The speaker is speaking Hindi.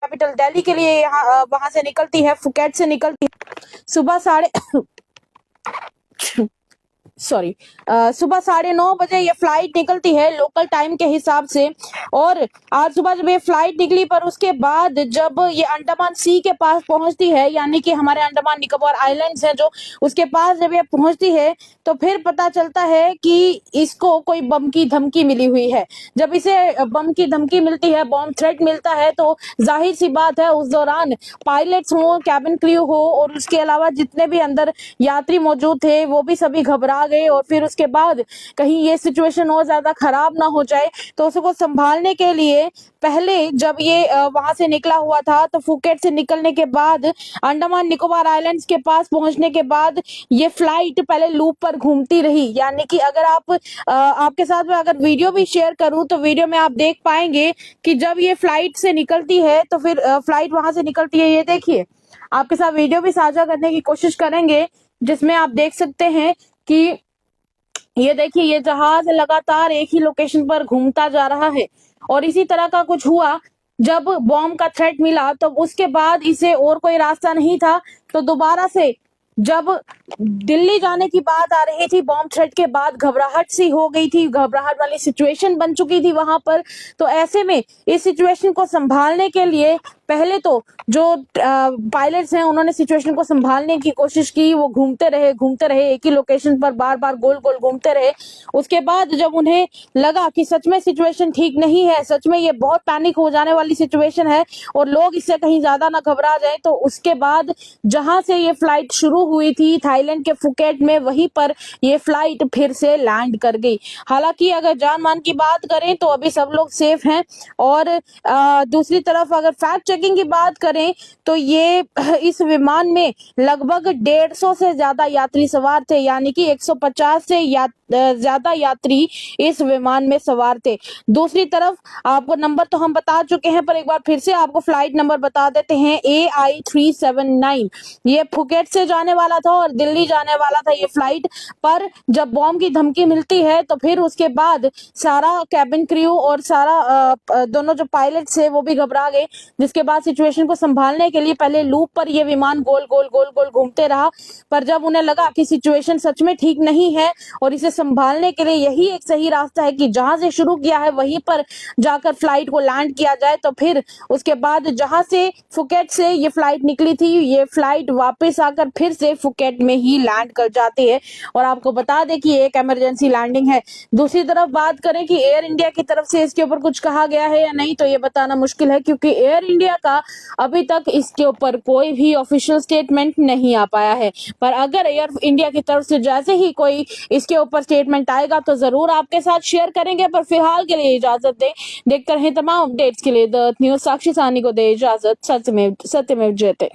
कैपिटल दिल्ली के लिए यहाँ वहां से निकलती है, फुकेट से निकलती है सुबह सुबह 9:30 बजे ये फ्लाइट निकलती है लोकल टाइम के हिसाब से। और आज सुबह जब ये फ्लाइट निकली, पर उसके बाद जब ये अंडमान सी के पास पहुंचती है, यानी कि हमारे अंडमान निकोबार आइलैंड्स हैं जो, उसके पास जब ये पहुंचती है तो फिर पता चलता है कि इसको कोई बम की धमकी मिली हुई है। जब इसे बम की धमकी मिलती है, बॉम्ब थ्रेट मिलता है, तो जाहिर सी बात है उस दौरान पायलट्स हो, कैबिन क्रू हो और उसके अलावा जितने भी अंदर यात्री मौजूद थे वो भी सभी घबरा गए। और फिर उसके बाद कहीं ये सिचुएशन और ज्यादा खराब ना हो जाए, तो उसको संभालने के लिए पहले जब ये वहां से निकला हुआ था, तो फुकेट से निकलने के बाद अंडमान निकोबार आइलैंड्स के पास पहुंचने के बाद ये फ्लाइट पहले लूप पर घूमती रही। यानी कि अगर आपके साथ में अगर वीडियो भी शेयर करूं तो वीडियो में आप देख पाएंगे कि जब ये फ्लाइट से निकलती है तो फिर फ्लाइट वहां से निकलती है। ये देखिए, आपके साथ वीडियो भी साझा करने की कोशिश करेंगे जिसमें आप देख सकते हैं कि ये देखिए, ये जहाज लगातार एक ही लोकेशन पर घूमता जा रहा है। और इसी तरह का कुछ हुआ जब बॉम्ब का थ्रेट मिला, तो उसके बाद इसे और कोई रास्ता नहीं था, तो दोबारा से जब दिल्ली जाने की बात आ रही थी, बॉम्ब थ्रेट के बाद घबराहट सी हो गई थी, घबराहट वाली सिचुएशन बन चुकी थी वहां पर। तो ऐसे में इस सिचुएशन को संभालने के लिए पहले तो जो पायलट्स हैं उन्होंने सिचुएशन को संभालने की कोशिश की, वो घूमते रहे एक ही लोकेशन पर, बार बार गोल गोल घूमते रहे। उसके बाद जब उन्हें लगा कि सच में सिचुएशन ठीक नहीं है, सच में ये बहुत पैनिक हो जाने वाली सिचुएशन है और लोग इससे कहीं ज्यादा ना घबरा जाए, तो उसके बाद जहां से ये फ्लाइट शुरू हुई थी थाईलैंड के फुकेट में, वहीं पर ये फ्लाइट फिर से लैंड कर गई। हालांकि अगर जान मान की बात करें तो अभी सब लोग सेफ हैं। और दूसरी तरफ अगर फैक्ट चेकिंग की बात करें तो ये इस विमान में लगभग 150 से ज्यादा यात्री सवार थे, यानी कि 150 से ज्यादा यात्री इस विमान में सवार थे। दूसरी तरफ आपको नंबर तो हम बता चुके हैं, पर एक बार फिर से आपको फ्लाइट नंबर बता देते हैं, AI379। ये फुकेट से जाने वाला था और दिल्ली जाने वाला था ये फ्लाइट। पर जब बॉम्ब की धमकी मिलती है तो फिर उसके बाद सारा कैबिन क्रू और सारा दोनों जो पायलट्स है वो भी घबरा गए, जिसके बाद सिचुएशन को संभालने के लिए पहले लूप पर ये विमान गोल गोल घूमते रहा। पर जब उन्हें लगा कि सिचुएशन सच में ठीक नहीं है और इसे संभालने के लिए यही एक सही रास्ता है कि जहां से शुरू किया है वहीं पर जाकर फ्लाइट को लैंड किया जाए, तो फिर उसके बाद जहां से फुकेट से ये फ्लाइट निकली थी, ये फ्लाइट वापस आकर फिर से फुकेट में ही लैंड कर जाती है। और आपको बता दें कि एक इमरजेंसी लैंडिंग है। दूसरी तरफ बात करें कि एयर इंडिया की तरफ से इसके ऊपर कुछ कहा गया है या नहीं, तो ये बताना मुश्किल है, क्योंकि एयर इंडिया का अभी तक इसके ऊपर कोई भी ऑफिशियल स्टेटमेंट नहीं आ पाया है। पर अगर एयर इंडिया की तरफ से जैसे ही कोई इसके ऊपर स्टेटमेंट आएगा तो जरूर आपके साथ शेयर करेंगे। पर फिलहाल के लिए इजाजत दें। देखते रहें तमाम अपडेट्स के लिए द न्यूज साक्षी सानी को दे इजाजत। सत्यमेव जयते।